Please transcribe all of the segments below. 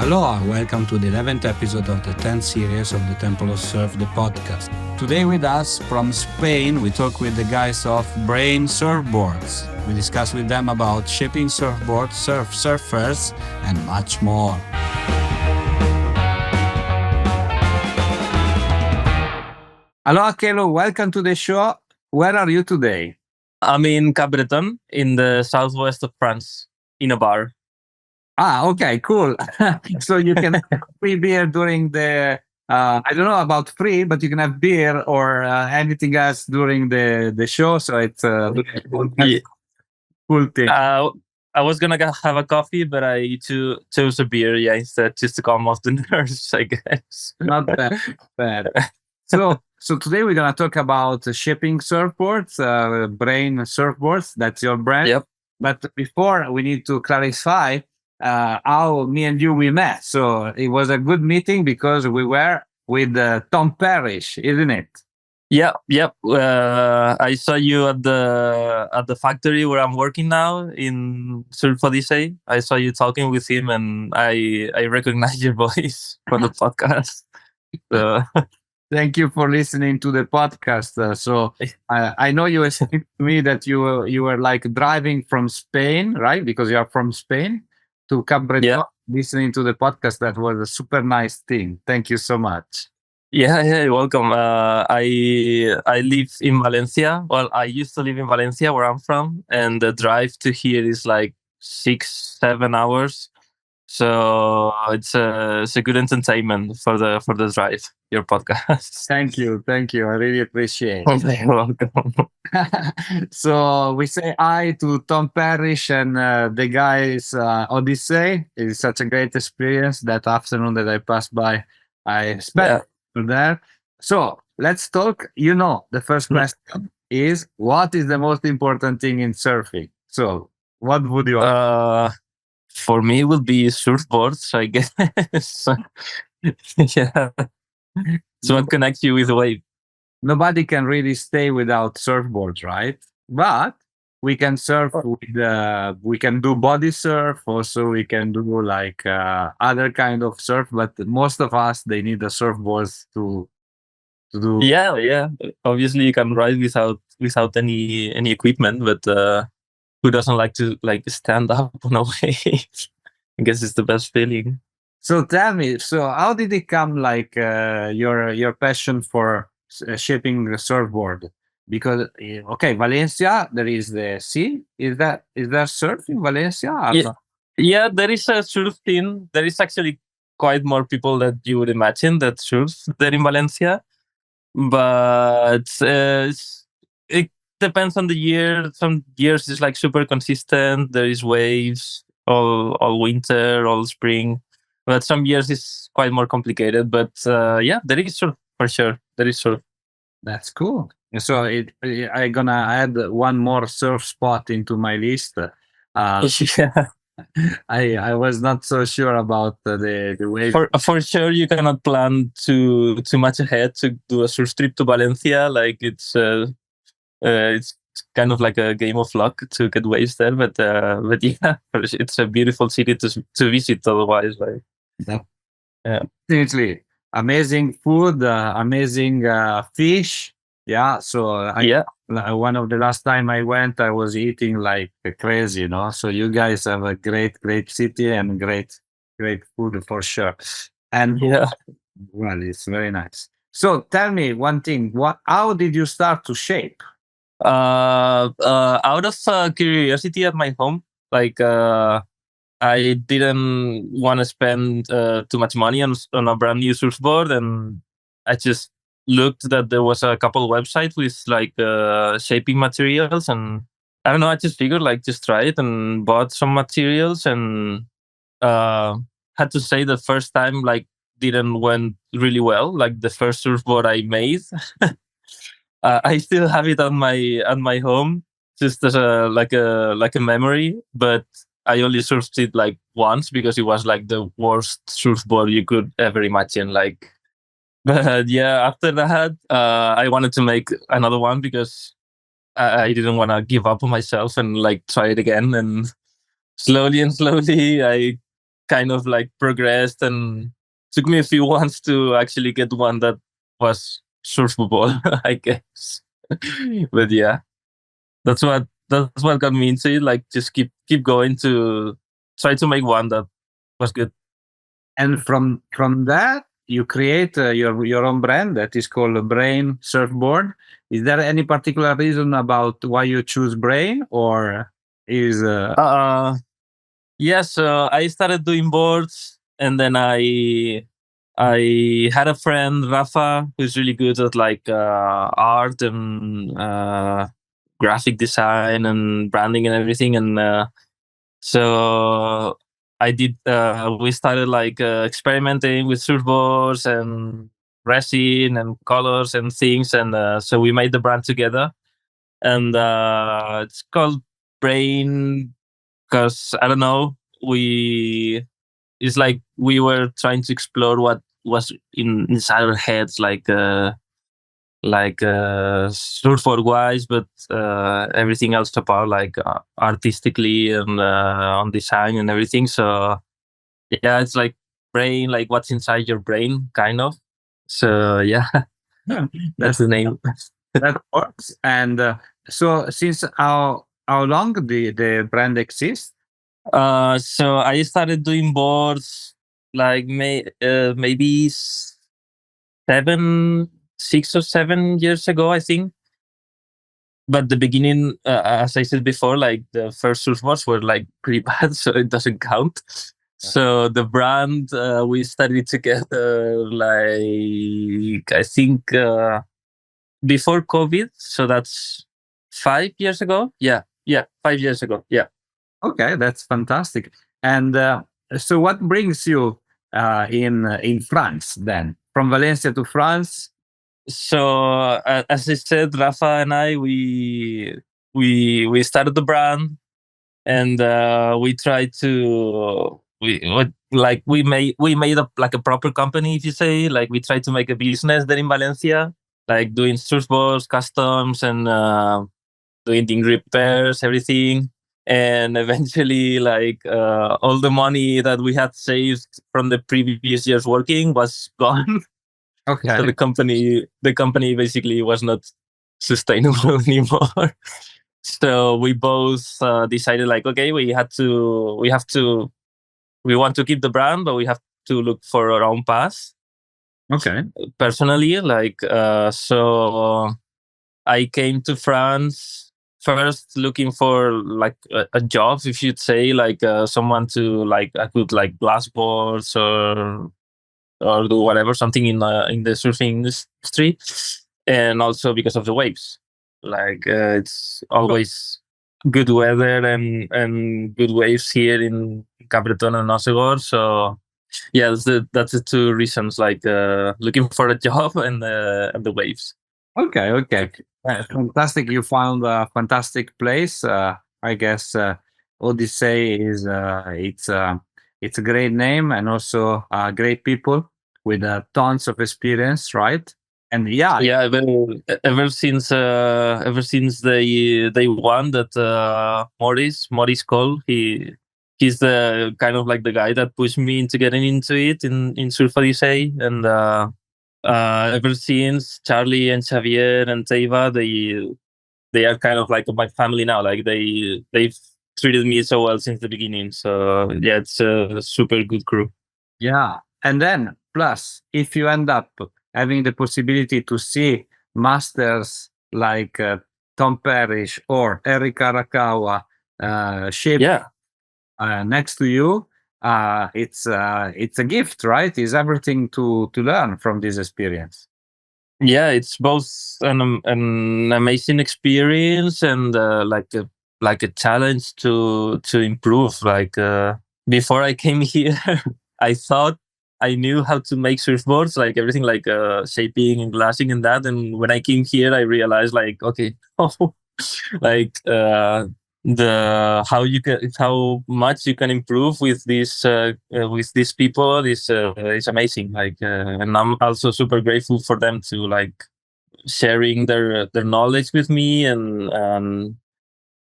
Aloha, welcome to the 11th episode of the 10th series of the Temple of Surf, the podcast. Today with us from Spain, we talk with the guys of Brain Surfboards. We discuss with them about shipping surfboards, surfers, and much more. Aloha, Quelo, welcome to the show. Where are you today? I'm in Cap Breton in the southwest of France, in a bar. Okay, cool. So you can have free beer during the, I don't know about free, but you can have beer or anything else during the show. So it's a Yeah. cool thing. I was gonna have a coffee, but I chose a beer, instead, just to calm off the nerves, I guess. Not bad. Bad. So today we're gonna talk about shipping surfboards, Brain Surfboards. That's your brand. Yep. But before we need to clarify how me and we met. So it was a good meeting because we were with Tom Parrish, isn't it? Yep. I saw you at the factory where I'm working now in Surf Odyssey. I saw you talking with him, and I recognized your voice from the podcast. Thank you for listening to the podcast. So I know you were saying to me that you were like driving from Spain, right? Because you are from Spain to Cap Breton, listening to the podcast. That was a super nice thing. Thank you so much. Yeah, you're welcome. I live in Valencia. Well, I used to live in Valencia, where I'm from, and the drive to here is like 6-7 hours. So it's a good entertainment for the drive. Your podcast. Thank you. I really appreciate it. You're welcome. So we say hi to Tom Parrish and the guys Odyssey. It's such a great experience. That afternoon that I passed by, I spent there. So let's talk. The first question is, what is the most important thing in surfing? So what would you for me, it would be surfboards, I guess. Yeah. So what connects you with the wave? Nobody can really stay without surfboards, right? But we can surf with, we can do body surf. Also, we can do like other kind of surf. But most of us, they need the surfboards to do. Yeah. Obviously, you can ride without any equipment, but who doesn't like to stand up on a wave? I guess it's the best feeling. So tell me, how did it come like your passion for shipping a surfboard? Because Valencia, there is the sea. Is there surf in Valencia? Yeah, there is a surf scene. There is actually quite more people that you would imagine that surf there in Valencia, but it depends on the year. Some years it's like super consistent. There is waves all winter, all spring. But some years it's quite more complicated. But there is surf for sure. There is surf. That's cool. So I'm gonna add one more surf spot into my list. Yeah. I was not so sure about the wave. For sure, you cannot plan too much ahead to do a surf trip to Valencia. Like it's kind of like a game of luck to get waves there. But yeah, it's a beautiful city to visit. Otherwise, definitely amazing food, amazing fish. Yeah. So one of the last time I went, I was eating like crazy, So you guys have a great city and great food for sure. And well, it's very nice. So tell me one thing: how did you start to shape? Out of curiosity at my home, I didn't want to spend too much money on a brand new surfboard, and I just looked that there was a couple websites with shaping materials, and I don't know, I just figured just try it, and bought some materials, and had to say the first time didn't went really well. Like the first surfboard I made, I still have it on my home, just as a memory, but I only surfed it once because it was the worst surfboard you could ever imagine. But yeah, after that, I wanted to make another one because I didn't want to give up on myself and try it again. And slowly, I kind of like progressed, and took me a few ones to actually get one that was surfable, I guess. But yeah, that's what got me into it. Like, just keep going to try to make one that was good. And from that, you create your own brand that is called Brain Surfboard. Is there any particular reason about why you choose Brain, or is Uh, yeah. So I started doing boards, and then I had a friend, Rafa, who's really good at like art and graphic design and branding and everything. And so I did. We started like experimenting with surfboards and resin and colors and things, and so we made the brand together. And it's called Brain because I don't know. We It's like we were trying to explore what was inside our heads, surfboard wise, but everything else apart, like artistically and on design and everything. So yeah, it's like brain, like what's inside your brain, kind of. So yeah, yeah, that's the name. that works? And so, since how long the brand exists? So I started doing boards like maybe 6 or 7 years ago, I think. But the beginning, as I said before, like the first surfboards were like pretty bad, so it doesn't count. So the brand, we studied together like I think before COVID. So that's 5 years ago. Yeah, 5 years ago. Yeah. Okay, that's fantastic. And so, what brings you in France then, from Valencia to France? So as I said, Rafa and I, we started the brand, and we tried to we made a like a proper company, if you say. Like, we tried to make a business there in Valencia, like doing surfboards, customs, and doing the repairs, everything. And eventually, like all the money that we had saved from the previous years working was gone. So Okay, the company basically was not sustainable anymore. So we both decided, like, okay, we want to keep the brand, but we have to look for our own path. okay, Personally, like, so I came to France first looking for like a job, if you'd say, like someone to, like, I could like glass boards or do whatever, something in the surfing industry. And also because of the waves, like it's always good weather and good waves here in Capbreton and Osegor. So yeah, that's the two reasons, like looking for a job and the waves. okay. Fantastic! You found a fantastic place. I guess Odyssey is it's a great name, and also great people with tons of experience, right? And yeah, Yeah, ever since they won that, Maurice Cole, he's the kind of like the guy that pushed me into getting into it in Surf Odyssey. And ever since, Charlie and Xavier and Teiva, they are kind of like my family now. Like, they've treated me so well since the beginning. So yeah, it's a super good crew. yeah. And then, plus, if you end up having the possibility to see masters like Tom Parrish or Eric Arakawa shape Yeah. next to you, it's a gift, right? It's everything to learn from this experience. Yeah, it's both an amazing experience and like a challenge to improve. Like, before I came here, I thought I knew how to make surfboards, like everything, like shaping and glassing and that. And when I came here, I realized, like, okay, like how much you can improve with these people is amazing. Like, and I'm also super grateful for them to, like, sharing their knowledge with me and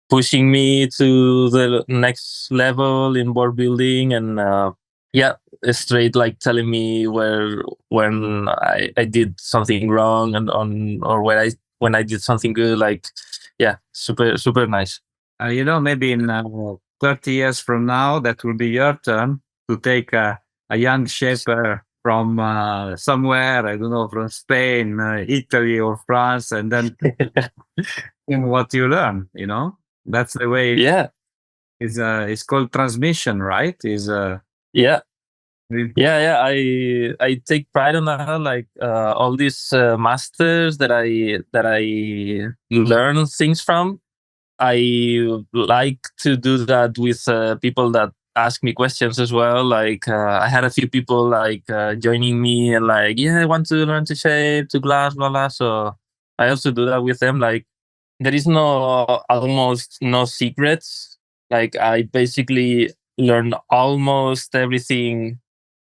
pushing me to the next level in board building. And yeah, straight like telling me where when I did something wrong and on or when I did something good. Like, yeah, super nice. Maybe in 30 years from now, that will be your turn to take a young shaper from somewhere, I don't know, from Spain, Italy, or France, and then in what you learn, that's the way. Yeah, It's called transmission, right? yeah. Re- Yeah, I take pride on that. Like all these masters that I learn things from. I like to do that with people that ask me questions as well. Like I had a few people like joining me and like, yeah, I want to learn to shape, to glass, blah blah. So I also do that with them. Like there is almost no secrets. Like I basically learn almost everything,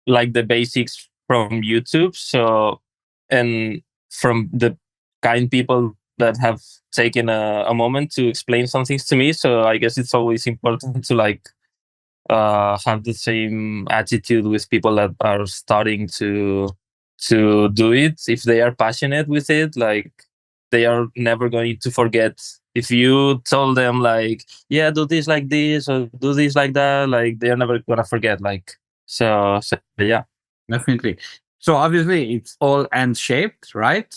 like the basics from YouTube. So, and from the kind people that have taken a moment to explain some things to me. So I guess it's always important to like have the same attitude with people that are starting to do it. If they are passionate with it, like they are never going to forget. If you told them like, yeah, do this like this or do this like that, like they're never gonna forget. Like so yeah. Definitely. So obviously, it's all end shaped, right?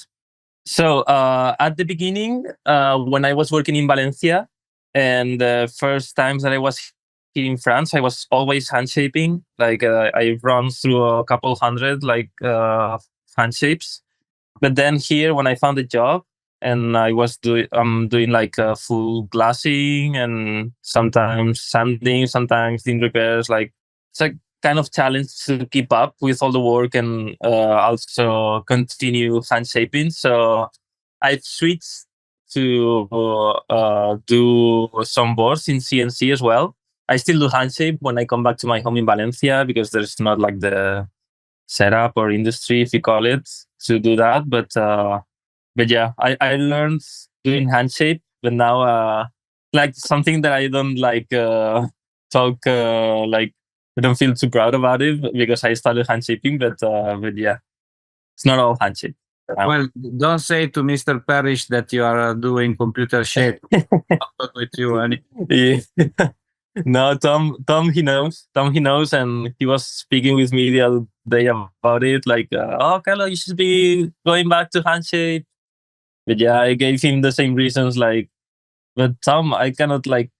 So at the beginning, when I was working in Valencia, and the first times that I was here in France, I was always hand shaping. Like I run through a couple hundred like hand shapes. But then here, when I found a job, and I'm doing like full glassing and sometimes sanding, sometimes doing repairs. Like it's a kind of challenge to keep up with all the work and also continue hand shaping. So I've switched to do some boards in CNC as well. I still do hand shape when I come back to my home in Valencia because there's not like the setup or industry, if you call it, to do that. But yeah, I learned doing handshape, but now like something that I don't like talk like I don't feel too proud about it because I started handshaping, but yeah, it's not all handshape now. Well, don't say to Mr. Parrish that you are doing computer shape. Not with you. Yeah. No, Tom, he knows. Tom, he knows, and he was speaking with me the other day about it. Like, oh, Quelo, you should be going back to handshake. But yeah, I gave him the same reasons. Like, but Tom, I cannot like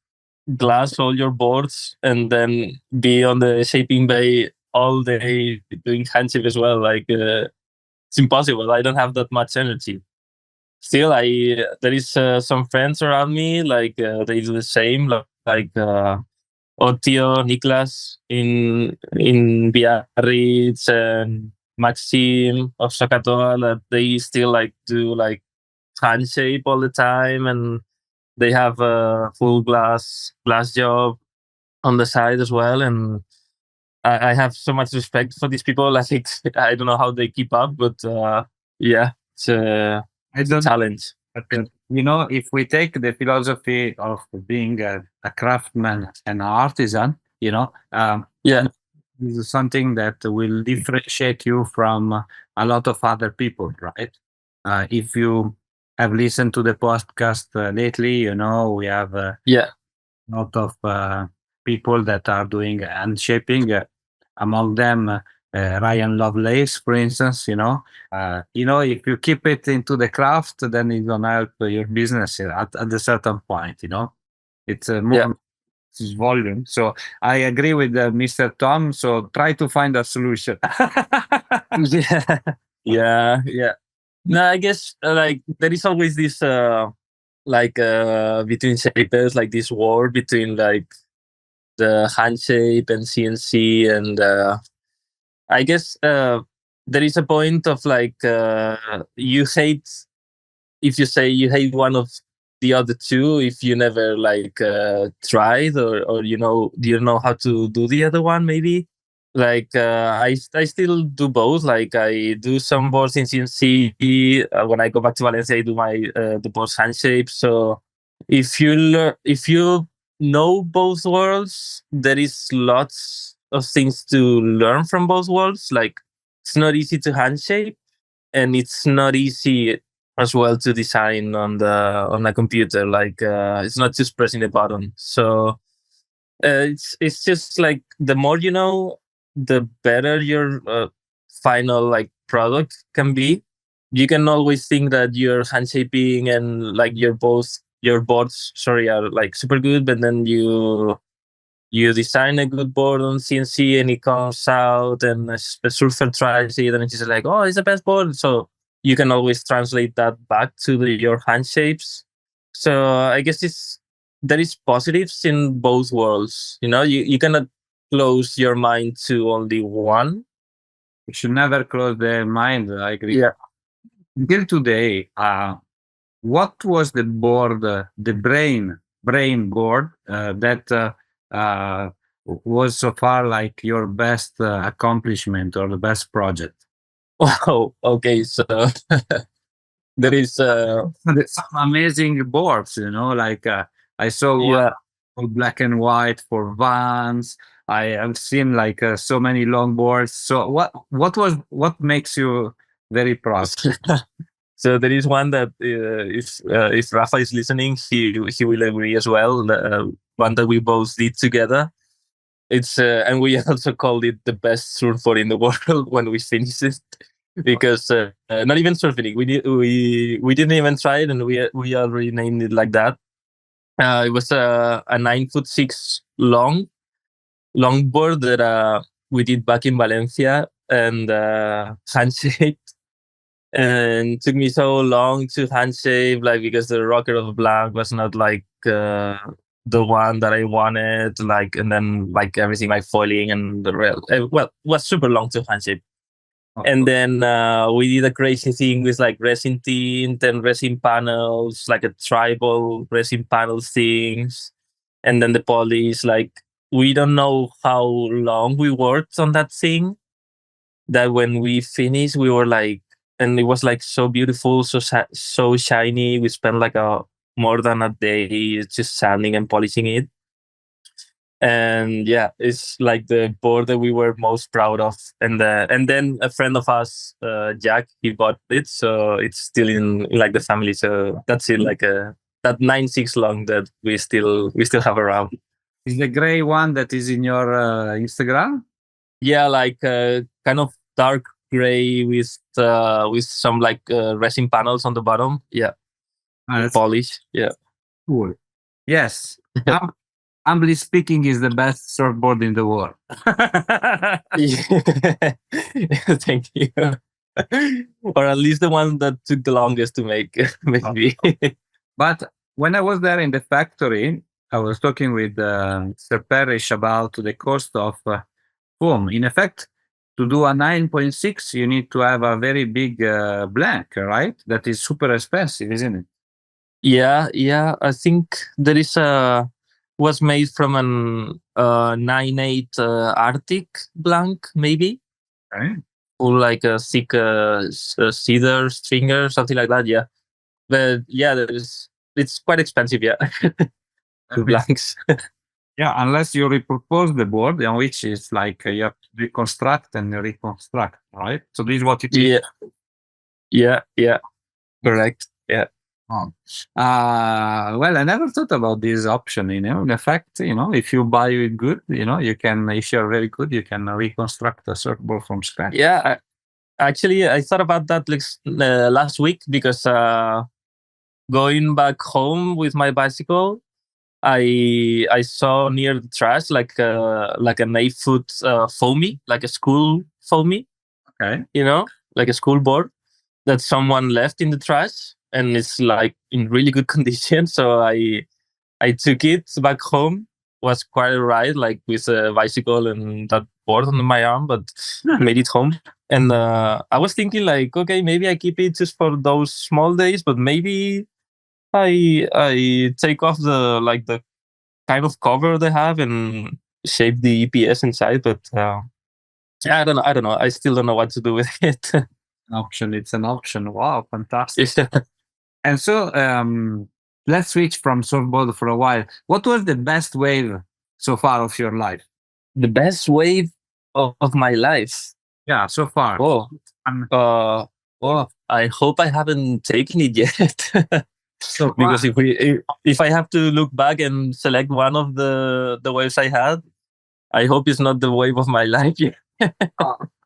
glass all your boards and then be on the shaping bay all day doing handshake as well. Like, it's impossible. I don't have that much energy. Still, I there is some friends around me. Like, they do the same. Like. Otio, Niklas in Biarritz and Maxim of Sakatoa, that they still like do like hand shape all the time, and they have a full glass job on the side as well. And I have so much respect for these people. I think I don't know how they keep up, but yeah, I it's a don't. challenge. If we take the philosophy of being a craftsman and an artisan, Yeah, this is something that will differentiate you from a lot of other people, right? If you have listened to the podcast lately, we have yeah, lot of people that are doing hand shaping. Among them, Ryan Lovelace, for instance. If you keep it into the craft, then it's gonna help your business at a certain point. It's a yeah. more volume. So I agree with Mr. Tom. So try to find a solution. Yeah, yeah. No, I guess like there is always this like between shapers, like this war between like the hand shape and CNC, and I guess there is a point of like you hate if you say you hate one of the other two if you never like tried, or do you know how to do the other one maybe. Like I still do both. Like I do some boards in CNC. When I go back to Valencia, I do my the boards hand shape. So if you know both worlds, there is lots of things to learn from both worlds. Like it's not easy to handshape, and it's not easy as well to design on a computer. Like it's not just pressing a button. So it's just like the more you know, the better your final like product can be. You can always think that you're handshaping and like your boards sorry are like super good, but then you design a good board on CNC and it comes out and a surfer tries it and it's just like, oh, it's the best board. So you can always translate that back to your hand shapes. So I guess there is positives in both worlds. You know, you cannot close your mind to only one. You should never close the mind. I agree. Yeah. Until today, what was the board, the brain board that was so far like your best accomplishment or the best project? Wow. Okay. So there is There's some amazing boards, like I saw one yeah. black and white for Vans. I have seen like so many long boards. So what makes you very proud? So there is one that if Rafa is listening, he will agree as well. One that we both did together. It's and we also called it the best surfboard in the world when we finished it, because not even surfing. We didn't even try it, and we already named it like that. It was a 9'6" longboard that we did back in Valencia and handshaped. And it took me so long to handshape, like because the rocker of blank was not like the one that I wanted, like, and then like everything like foiling and the rail. Well, it was super long to handshape. And then we did a crazy thing with like resin tint and resin panels, like a tribal resin panel things, and then the polish. Like we don't know how long we worked on that thing. That when we finished, we were like, and it was like so beautiful, so shiny. We spent like a more than a day just sanding and polishing it. And yeah, it's like the board that we were most proud of. And then a friend of us, Jack, he bought it, so it's still in like the family. So that's it, like that 9'6" long that we still have around. Is the gray one that is in your Instagram? Yeah, like kind of dark gray with some like resin panels on the bottom. Yeah, That's polish. Yeah. cool. Yes. Humbly speaking, is the best surfboard in the world. Yeah. Thank you. Or at least the one that took the longest to make, maybe. But when I was there in the factory, I was talking with Sir Parrish about the cost of foam. In effect, to do a 9.6, you need to have a very big blank, right? That is super expensive, isn't it? Yeah. I think there is a was made from an 9/8 Arctic blank, maybe, Okay. or like a thick cedar stringer, something like that. Yeah, but yeah, it's quite expensive. Yeah, the blanks. Yeah, unless you repurpose the board, which is like you have to reconstruct and reconstruct, right? So this is what you did. Yeah, correct. Yeah. Oh. Well, I never thought about this option. In fact, if you buy it good, you can, if you're very good, you can reconstruct a surfboard from scratch. Yeah, actually, I thought about that like last week because going back home with my bicycle, I saw near the trash like an 8 foot foamy, like a school foamy, Okay. like a school board that someone left in the trash, and it's like in really good condition. So I took it back home. Was quite a ride, like with a bicycle and that board on my arm, but made it home. And I was thinking like, okay, maybe I keep it just for those small days, but maybe I take off the kind of cover they have and shape the EPS inside. But yeah, I don't know. I still don't know what to do with it. Option. It's an option. Wow, fantastic. And so let's switch from surfboard for a while. What was the best wave so far of your life? The best wave of my life. Yeah, so far. Oh, Um, well, I hope I haven't taken it yet. so far. Because if I have to look back and select one of the waves I had, I hope it's not the wave of my life. Yeah.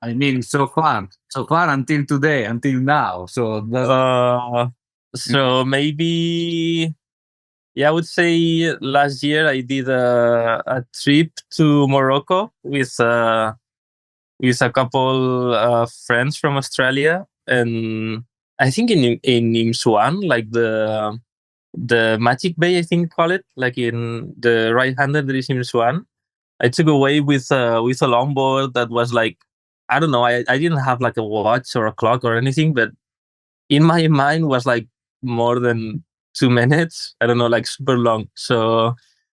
I mean, so far until today, until now. So that's So maybe, yeah, I would say last year I did a trip to Morocco with a couple of friends from Australia, and I think in Imsuan, like the Magic Bay, I think call it, like in the right hander there is Imsuan. I took away with a longboard that was like, I don't know, I didn't have like a watch or a clock or anything, but in my mind was like more than 2 minutes. I don't know, like super long. So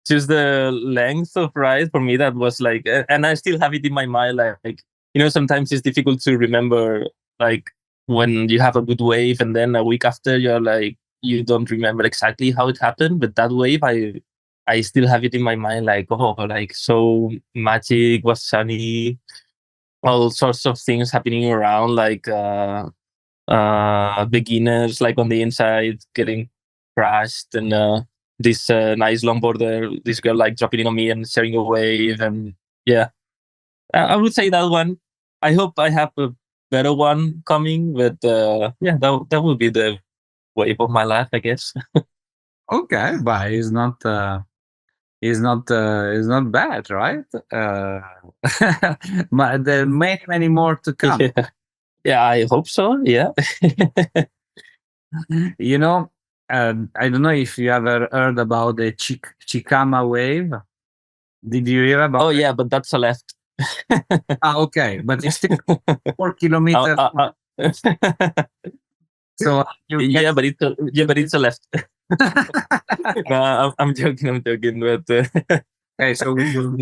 just the length of ride for me, that was like, and I still have it in my mind. Like, sometimes it's difficult to remember, like when you have a good wave and then a week after you're like, you don't remember exactly how it happened. But that wave, I still have it in my mind, like, oh, like so magic, was sunny, all sorts of things happening around, like, beginners like on the inside getting crashed, and this nice longboarder, this girl like dropping in on me and sharing a wave, and yeah, I would say that one. I hope I have a better one coming, but yeah, that would be the wave of my life, I guess. okay, but it's not bad, right? But there many more to come. Yeah. Yeah, I hope so. Yeah. You know, I don't know if you ever heard about the Chicama wave. Did you hear about Oh it? yeah, but that's a left. Okay, but it's still four Uh, kilometers. So you get yeah, but it's a left. No, I'm joking. I'm joking. But okay. So we will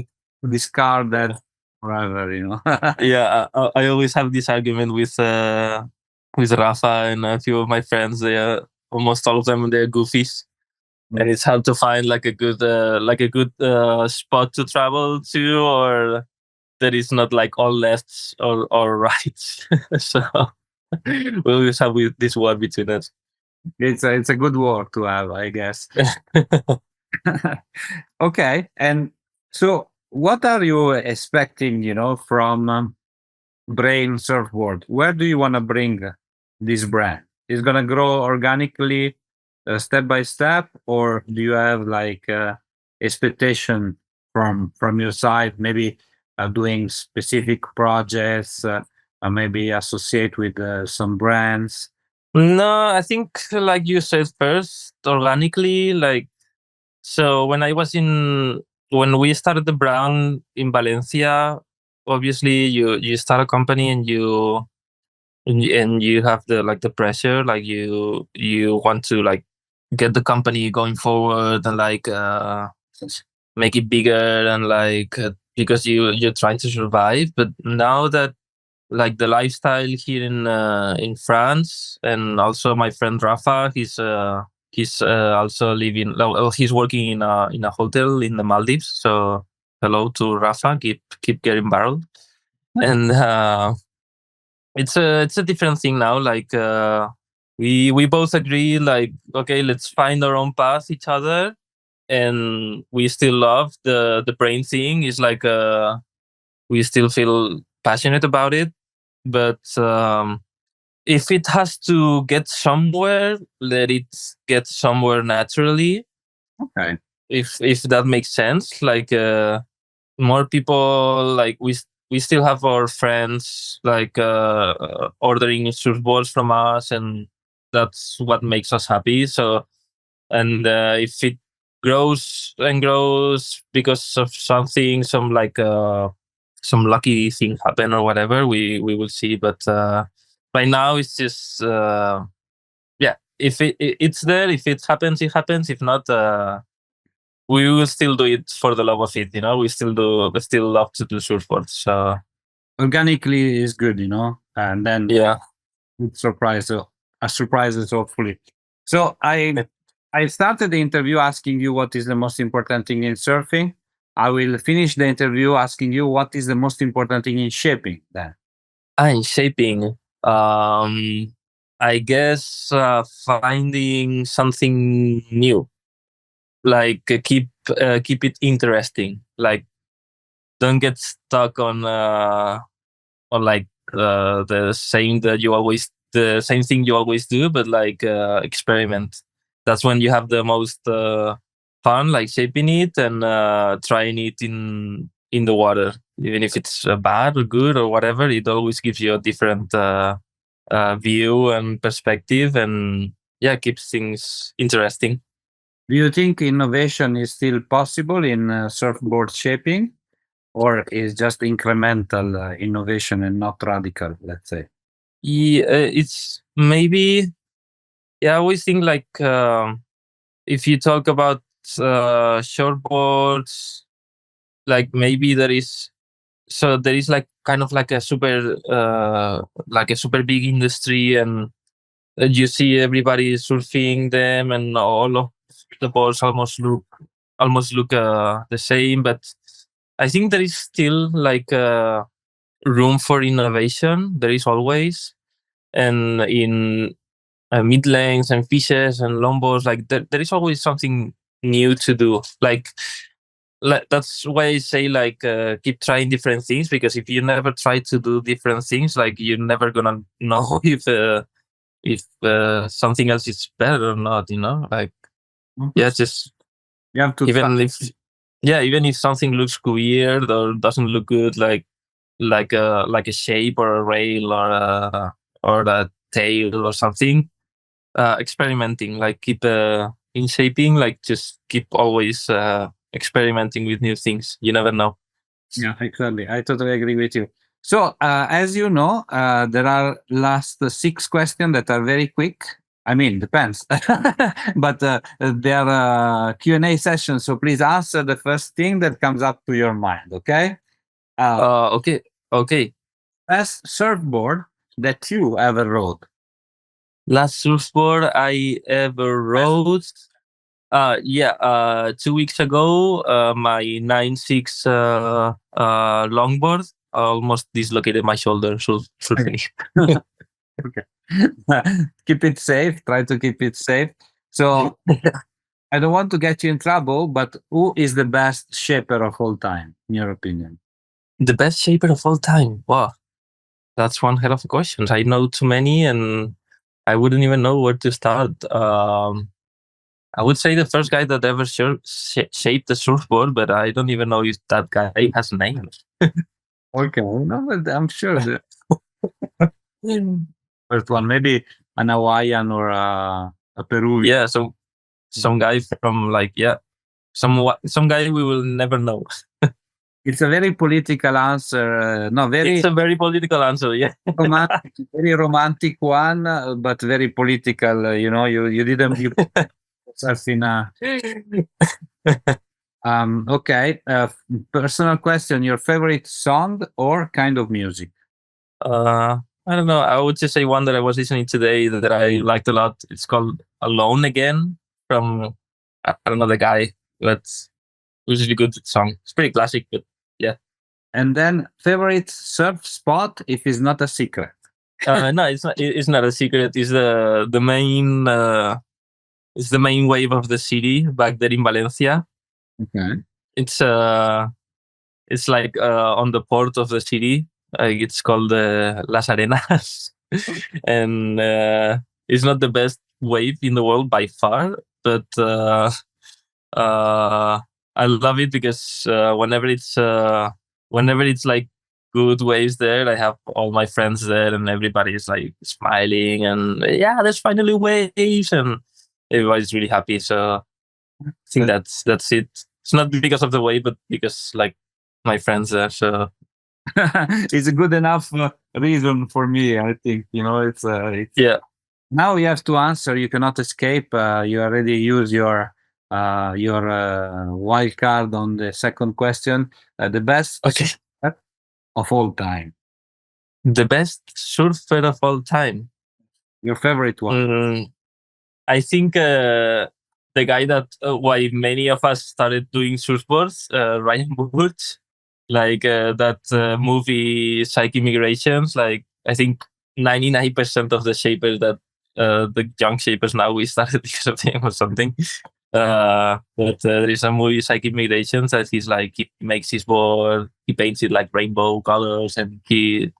discard that forever. You know. yeah, I always have this argument with Rafa and a few of my friends. They are almost all of them, they're goofies, and it's hard to find like a good spot to travel to, or that is not like all lefts or rights. So we always have this war between us. It's a good word to have, I guess. Okay, and so what are you expecting? You know, from Brain Surfboard. Where do you want to bring this brand? Is gonna grow organically, step by step, or do you have like expectation from your side? Maybe doing specific projects, maybe associate with some brands. No, I think like you said first, organically, like, so when we started the brand in Valencia, obviously you start a company and you have the pressure, like you want to like get the company going forward and like make it bigger, and like because you're trying to survive. But now that like the lifestyle here in France, and also my friend Rafa, he's also living. Well, he's working in a hotel in the Maldives. So hello to Rafa. Keep getting barreled. And it's a different thing now. Like we both agree. Like, okay, let's find our own path, each other, and we still love the brain thing. Is like we still feel passionate about it, but if it has to get somewhere, let it get somewhere naturally. Okay. If that makes sense, like more people, like we still have our friends like ordering surfboards from us, and that's what makes us happy. So, and if it grows and grows because of something, some lucky thing happen or whatever, we will see. But right now it's just yeah, if it's there, if it happens, it happens. If not, we will still do it for the love of it. We still love to do surfboards. So Organically is good, you know, and then yeah. good surprise, surprises hopefully. So I started the interview asking you what is the most important thing in surfing. I will finish the interview asking you what is the most important thing in shaping. Then In shaping, I guess finding something new, like keep it interesting. Like don't get stuck on like the same thing you always do, but like experiment. That's when you have the most fun, like shaping it and trying it in the water. Even if it's bad or good or whatever, it always gives you a different view and perspective, and yeah, keeps things interesting. do you think innovation is still possible in surfboard shaping, or is just incremental innovation and not radical? Let's say. Yeah, it's maybe. Yeah, I always think like if you talk about shortboards, like maybe there is like kind of like a super big industry, and you see everybody surfing them, and all of the boards almost look the same. But I think there is still like room for innovation. There is always, and in mid lanes and fishes and longboards, like there is always something new to do. Like that's why I say like keep trying different things, because if you never try to do different things, like you're never gonna know if something else is better or not. Like Mhm. yeah, just You have to try. even if even if something looks weird or doesn't look good, like a shape or a rail or a tail or something, experimenting, like keep in shaping, like just keep always experimenting with new things. You never know. Yeah, exactly. I totally agree with you. So, as you know, there are last six questions that are very quick. I mean, depends, but they are Q&A sessions. So please answer the first thing that comes up to your mind. Okay. Okay, okay. Best surfboard that you ever rode. Last surfboard I ever rode. Yeah. 2 weeks ago, my 9.6 longboard almost dislocated my shoulder surfing. Okay. Keep it safe. Try to keep it safe. So I don't want to get you in trouble, but who is the best shaper of all time, in your opinion? The best shaper of all time. Wow, that's one hell of a question. I know too many, and I wouldn't even know where to start. I would say the first guy that ever shaped the surfboard, but I don't even know if that guy has a name. Okay, no, but I'm sure the first one, maybe an Hawaiian or a Peruvian. Yeah, so some guy from like some guy we will never know. It's a very political answer. No, It's very a very political answer. Yeah. romantic, very romantic one, but very political. You didn't you put yourself in a. Okay. Personal question: your favorite song or kind of music? I don't know. I would just say one that I was listening today that I liked a lot. It's called "Alone Again" from I don't know the guy, but it was a really good song. It's pretty classic, but yeah. And then favorite surf spot if it's not a secret. No, it's not. It's not a secret. It's the main wave of the city back there in Valencia. Okay. It's it's like on the port of the city. It's called Las Arenas, and it's not the best wave in the world by far, but uh, I love it because whenever it's like good waves there, I have all my friends there, and everybody is like smiling, and yeah, there's finally waves, and everybody's really happy. So I think that's it. It's not because of the wave, but because like my friends there. So It's a good enough reason for me. I think it's. yeah. Now you have to answer. You cannot escape. You already used your wild card on the second question. The best Okay. surfer of all time. The best surfer of all time. Your favorite one. I think the guy that why many of us started doing surfboards, Ryan Booth, like that movie Psych Immigrations. Like I think 99% of the shapers that the young shapers now we started because of him or something. But there is a movie Psych Immigrations that he's like he makes his board, he paints it like rainbow colors, and he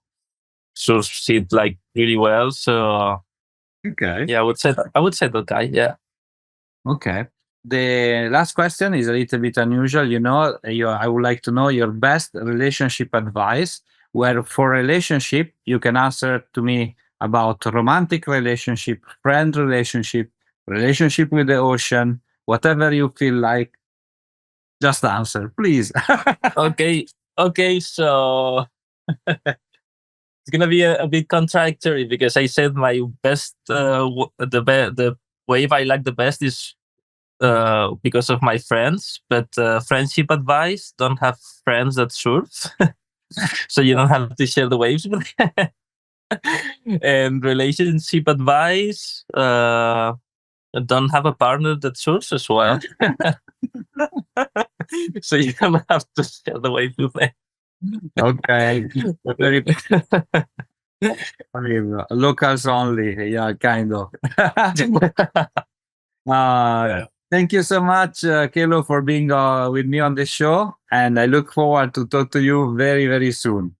surfs it like really well. So Okay. yeah, I would say that guy. Yeah. Okay. The last question is a little bit unusual. I would like to know your best relationship advice. Where for relationship, you can answer to me about romantic relationship, friend relationship, relationship with the ocean, whatever you feel like. Just answer, please. Okay. Okay. So it's gonna be a bit contradictory because I said my best, the wave I like the best is because of my friends. But friendship advice: don't have friends that surf, so you don't have to share the waves with. And relationship advice: don't have a partner that surfs as well, so you don't have to share the waves with them. Okay. Very locals only. Yeah, kind of. Thank you so much, Quelo, for being with me on this show. And I look forward to talk to you very, very soon.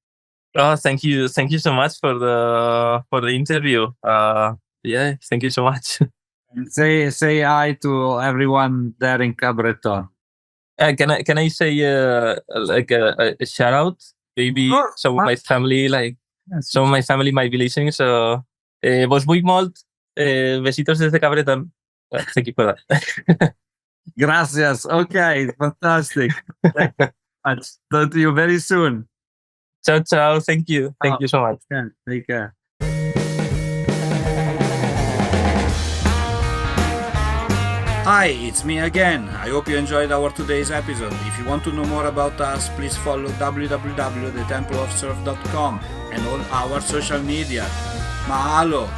Oh, thank you so much for the interview. Yeah, thank you so much. And say hi to everyone there in Cabreton. Can I say like a shout out? Maybe Sure. some of my family Yes. some of my family might be listening. So vos muy molt, besitos desde Cabreton. Thank you for that. Gracias. Okay, fantastic. Thank you so much. Talk to you very soon. Ciao ciao. Thank you. Thank you so much. Yeah, take care. Hi, it's me again. I hope you enjoyed our today's episode. If you want to know more about us, please follow www.thetempleofsurf.com and all our social media. Mahalo!